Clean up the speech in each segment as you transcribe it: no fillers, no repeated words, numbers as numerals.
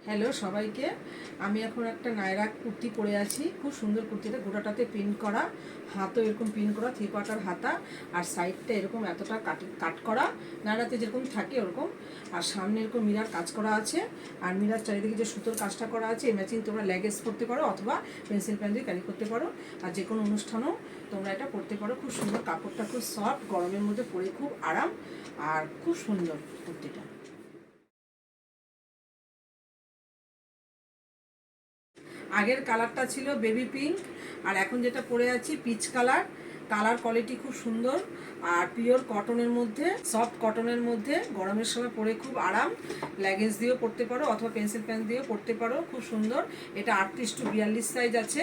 Hello সবাইকে। আমি এখন একটা নায়রা কুর্তি পরে আছি। খুব সুন্দর কুর্তিটা, গোটাটাতে প্রিন্ট করা, হাতও এরকম প্রিন্ট করা, 3/4 হাতা, আর সাইডটা এরকম এতটা কাট করা, নায়রাতে যেরকম থাকে ওরকম। আর সামনে এরকম মিরার কাজ করা আছে, আর মিরার চারিদিকে যে সুতোর কাজটা করা আছে, এই ম্যাচিং তোমরা লেগেস করতে পারো অথবা পেন্সিল পেন দিয়ে ক্যারি করতে পারো। আর যে কোনো অনুষ্ঠানও তোমরা এটা পরতে পারো। খুব সুন্দর, কাপড়টা খুব সফট, গরমের মধ্যে পরে খুব আরাম, আর খুব সুন্দর কুর্তিটা। আগের কালারটা ছিল বেবি পিঙ্ক, আর এখন যেটা পরে আছি পিচ কালার। কালার কোয়ালিটি খুব সুন্দর, আর পিওর কটনের মধ্যে, সফট কটনের মধ্যে, গরমের সময় পরে খুব আরাম। লেগিংস দিয়েও পরতে পারো অথবা পেন্সিল প্যান দিয়েও পরতে পারো, খুব সুন্দর। এটা 38-42 সাইজ আছে,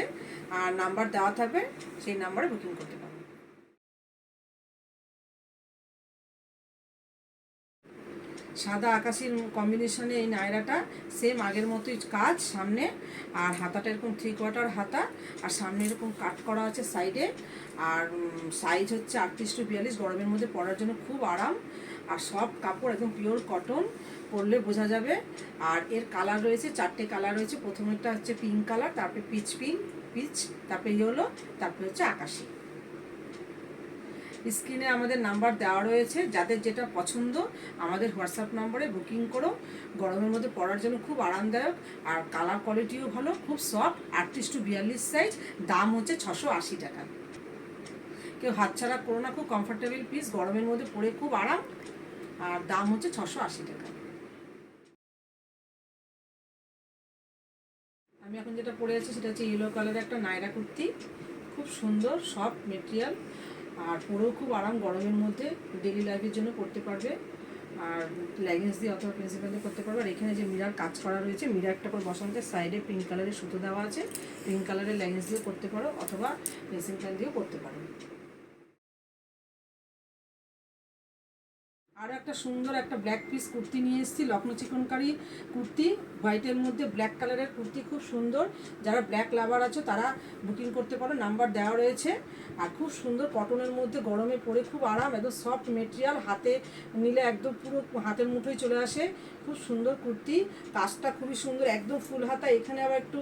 আর নাম্বার দেওয়া থাকবে, সেই নাম্বারে বুকিং করতে পারো। সাদা আকাশির কম্বিনেশনে এই নায়রাটা সেম আগের মতোই কাজ সামনে, আর হাতাটা এরকম 3/4 হাতা, আর সামনে এরকম কাট করা আছে সাইডে। আর সাইজ হচ্ছে 38-42, গরমের মধ্যে পরার জন্য খুব আরাম। আর সব কাপড় একদম পিওর কটন, পরলে বোঝা যাবে। আর এর কালার রয়েছে 4টে কালার রয়েছে। প্রথমেরটা হচ্ছে পিঙ্ক কালার, তারপরে পিচ, তারপরে ইয়েলো, তারপরে হচ্ছে আকাশি। স্ক্রিনে আমাদের নাম্বার দেওয়া রয়েছে, যাদের যেটা পছন্দ আমাদের হোয়াটসঅ্যাপ নম্বরে বুকিং করো। গরমের মধ্যে পরার জন্য খুব আরামদায়ক, আর কালার কোয়ালিটিও ভালো, খুব সফট। 38-42 সাইজ, দাম হচ্ছে 680 টাকা। কেউ হাতছাড়া করো না, খুব কমফোর্টেবল পিস, গরমের মধ্যে পরে খুব আরাম, আর দাম হচ্ছে 680 টাকা। আমি এখন যেটা পরে আছি সেটা হচ্ছে ইয়েলো কালারের একটা নায়রা কুর্তি, খুব সুন্দর সফট মেটেরিয়াল, আর পরেও খুব আরাম। গরমের মধ্যে ডেলি লাইফের জন্য পরতে পারবে, আর লেগিংস দিয়ে অথবা প্রিন্সিপাল দিয়ে করতে পারবে। আর এখানে যে মিরার কাজ করা রয়েছে, মিরার একটা করে বসানো আছে, সাইডে পিঙ্ক কালারের সুতো দেওয়া আছে। পিঙ্ক কালারের লেগিংস দিয়ে করতে পারো অথবা প্রিন্সিপাল প্যান দিয়েও করতে পারো। আর একটা সুন্দর একটা ব্ল্যাক পিস কুর্তি নিয়ে এসেছি, লখনৌ চিকনকারি কুর্তি, হোয়াইটের মধ্যে ব্ল্যাক কালারের কুর্তি, খুব সুন্দর। যারা ব্ল্যাক লাভার আছো তারা বুকিং করতে পারো, নাম্বার দেওয়া রয়েছে। আর খুব সুন্দর কটনের মধ্যে, গরমে পরে খুব আরাম, একদম সফট মেটেরিয়াল, হাতে নিলে একদম পুরো হাতের মুঠোয় চলে আসে। খুব সুন্দর কুর্তি, কাজটা খুবই সুন্দর, একদম ফুল হাতা। এখানে আবার একটু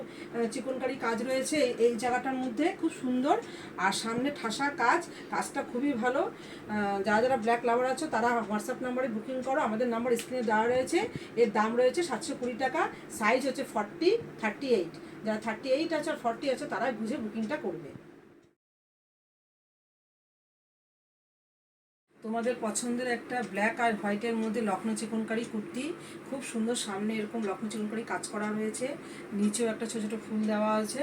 চিকনকারি কাজ রয়েছে এই জায়গাটার মধ্যে, খুব সুন্দর। আর সামনে ঠাসা কাজ, কাজটা খুবই ভালো। যারা যারা ব্ল্যাক লাভার আছো তারা হোয়াটসঅ্যাপ নাম্বারে বুকিং করো, আমাদের নাম্বার স্ক্রিনে দেওয়া রয়েছে। এর দাম রয়েছে 720 টাকা। সাইজ হচ্ছে 40-38। যারা 38 আছে আর 40 আছে তারাই বুঝে বুকিংটা করবে। তোমাদের পছন্দের একটা ব্ল্যাক আর হোয়াইটের মধ্যে লখনৌ চিকনকারি কুর্তি, খুব সুন্দর। সামনে এরকম লখনৌ চিকনকারি কাজ করা রয়েছে, নিচেও একটা ছোটো ছোটো ফুল দেওয়া আছে।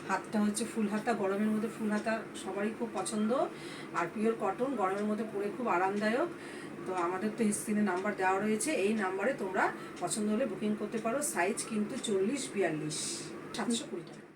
হাতটা হচ্ছে ফুল হাতা, গরমের মধ্যে ফুল হাতা সবারই খুব পছন্দ। আর পিওর কটন, গরমের মধ্যে পরে খুব আরামদায়ক। তো আমাদের তো স্ক্রিনে নাম্বার দেওয়া রয়েছে, এই নাম্বারে তোমরা পছন্দ হলে বুকিং করতে পারো। সাইজ কিন্তু 40-42, 720 টাকা।